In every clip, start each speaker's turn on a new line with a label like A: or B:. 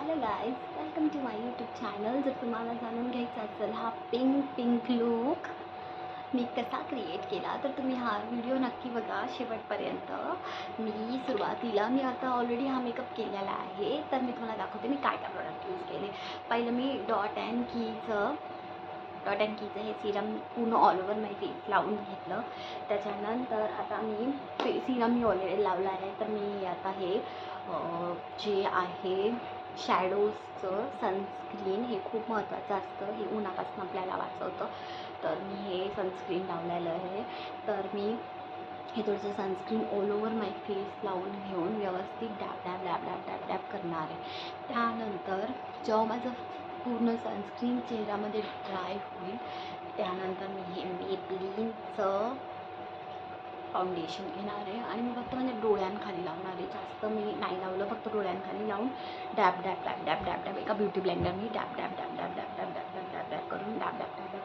A: Hello guys, welcome to my YouTube channel. जर तुम्हाला जाणून घ्यायचा असेल हा पिंक लूक मी कसा क्रिएट केला तर तुम्ही हा व्हिडिओ नक्की बघा शेवटपर्यंत. सुरुवातीला मी आता ऑलरेडी हा मेकअप केलेला आहे, तर मी तुम्हाला दाखवते मी काय काय प्रोडक्ट यूज केले. पहिलं मी डॉट अँड कीचं हे सिरम पूर्ण ऑल ओव्हर माय फेस लावून घेतलं. त्याच्यानंतर आता मी सिरम मी ऑलरेडी लावला आहे, तर मी आता हे जे आहे शॅडोजचं सनस्क्रीन हे खूप महत्त्वाचं असतं, हे उन्हापासून आपल्याला वाचवतं. तर मी हे सनस्क्रीन लावलेलं आहे. तर मी हे थोडंसं सनस्क्रीन ऑल ओव्हर माय फेस लावून घेऊन व्यवस्थित डॅब करणार आहे. त्यानंतर जेव्हा माझं पूर्ण सनस्क्रीन चेहऱ्यामध्ये ड्राय होईल त्यानंतर मी हे मेबलिनचं फाउंडेशन घेणार आहे आणि मी फक्त म्हणजे डोळ्यांखाली लावणार आहे. जास्त मी नाही लावलं, फक्त डोळ्यांखाली लावून डॅब एका ब्युटी ब्लेंडरनी डॅब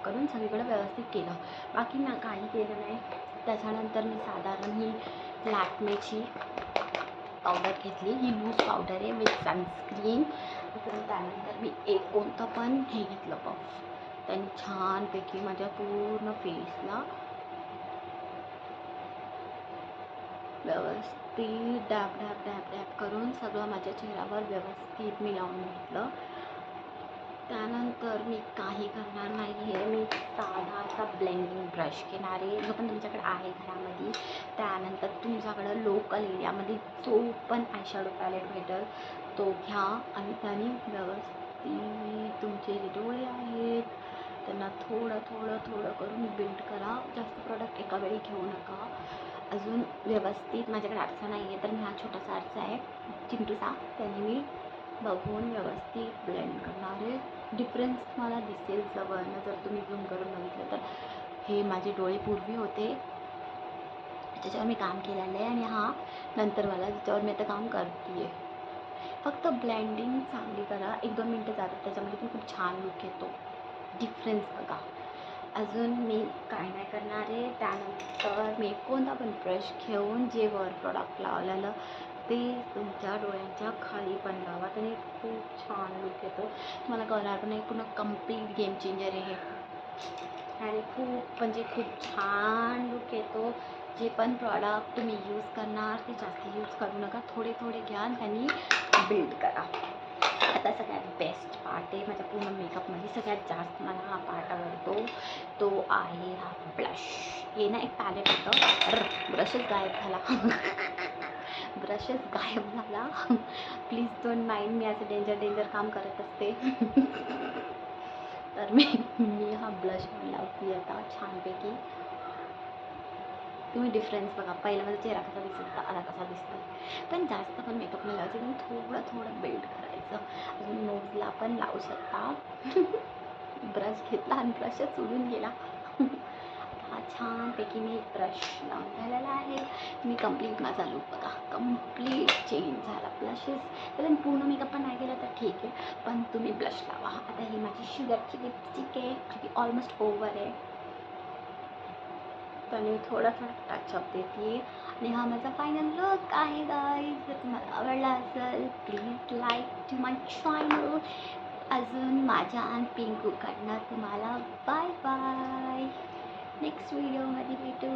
A: करून सगळीकडे व्यवस्थित केलं. बाकी ना काही केलं नाही. त्याच्यानंतर मी साधारण ही लॅक्मेची पावडर घेतली, ही लूज पावडर आहे विथ सनस्क्रीन. त्यानंतर मी एक कोणतं पण हे घेतलं पफ, त्यांनी छानपैकी माझ्या पूर्ण फेसला व्यवस्थित डॅब करून सगळं माझ्या चेहऱ्यावर व्यवस्थित मी लावून घेतलं. त्यानंतर मी काही करणार नाही आहे, मी साधासा ब्लेंडिंग ब्रश घेणार आहे जो पण तुमच्याकडे आहे घरामध्ये. त्यानंतर तुमच्याकडं लोकल एरियामध्ये जो पण आयशॅडो पॅलेट भेटेल तो घ्या आणि त्याने व्यवस्थित तुमचे जे डोळे आहेत त्यांना थोडं करून बिल्ड करा. जास्त प्रोडक्ट एका वेळी घेऊ नका. अजून व्यवस्थित माझ्याकडे आरसा नाही आहे, तर मी हा छोटासा आरसा आहे चिंटूचा, त्याने मी बघून व्यवस्थित ब्लेंड करणार आहे. डिफरन्स तुम्हाला दिसेल जवळनं जर तुम्ही झूम करून बघितलं तर. हे माझे डोळे पूर्वी होते ज्याच्यावर मी काम केलेलं आहे आणि हा नंतर मला ज्याच्यावर मी आता काम करते आहे. फक्त ब्लेंडिंग चांगली करा, 1-2 मिनटं जातात त्याच्यामध्ये पण खूप छान लुक येतो. डिफरन्स बघा. अजून मी काय नाही करणार आहे. त्यानंतर मी कोणता पण ब्रश घेऊन जे वर प्रॉडक्ट लावलेलं ते तुमच्या डोळ्यांच्या खाली पण लावा, त्याने खूप छान लुक येतो. तुम्हाला कळणार पण नाही, पूर्ण कम्प्लीट गेम चेंजर आहे आणि खूप छान लुक येतो. जे पण प्रॉडक्ट तुम्ही यूज करणार ते जास्त यूज करू नका, थोडे घ्या आणि त्यांनी बिल्ड करा. आता सगळ्यात बेस्ट पार्ट आहे माझ्या पूर्ण मेकअपमध्ये, सगळ्यात जास्त मला हा पार्ट आवडतो, तो आहे हा ब्लश. हे ना एक पॅलेट होतं, ब्रशच गायब झाला प्लीज डोंट माइंड मी, असं डेंजर काम करत असते तर मी हा ब्लश लावते आता छानपैकी. तुम्ही डिफरन्स बघा, पहिला माझा चेहरा कसा दिसत होता, आता कसा दिसतो. पण जास्त पण मेकअप नाही लावायचं, तुम्ही थोडं बिल्ड करायचं. अजून नोजला पण लावू शकता ब्रश घेतला आणि ब्रशच सोडून गेला हा छानपैकी मी ब्रश लावून झालेला आहे. मी कम्प्लीट माझा लूक बघा, कम्प्लीट चेंज झाला. ब्लशेस त्याला पूर्ण मेकअप पण नाही केला तर ठीक आहे, पण तुम्ही ब्लश लावा. आता ही माझी शुगरची लिपस्टिक आहे जी ऑलमोस्ट ओव्हर आहे, तर मी थोडा टचअप देते आणि हा माझा फायनल लुक आहे गाईज. जर तुम्हाला आवडला असेल please like to my channel. अजून माझ्या आणि पिंकूकडनं तुम्हाला बाय. नेक्स्ट व्हिडिओमध्ये भेटू.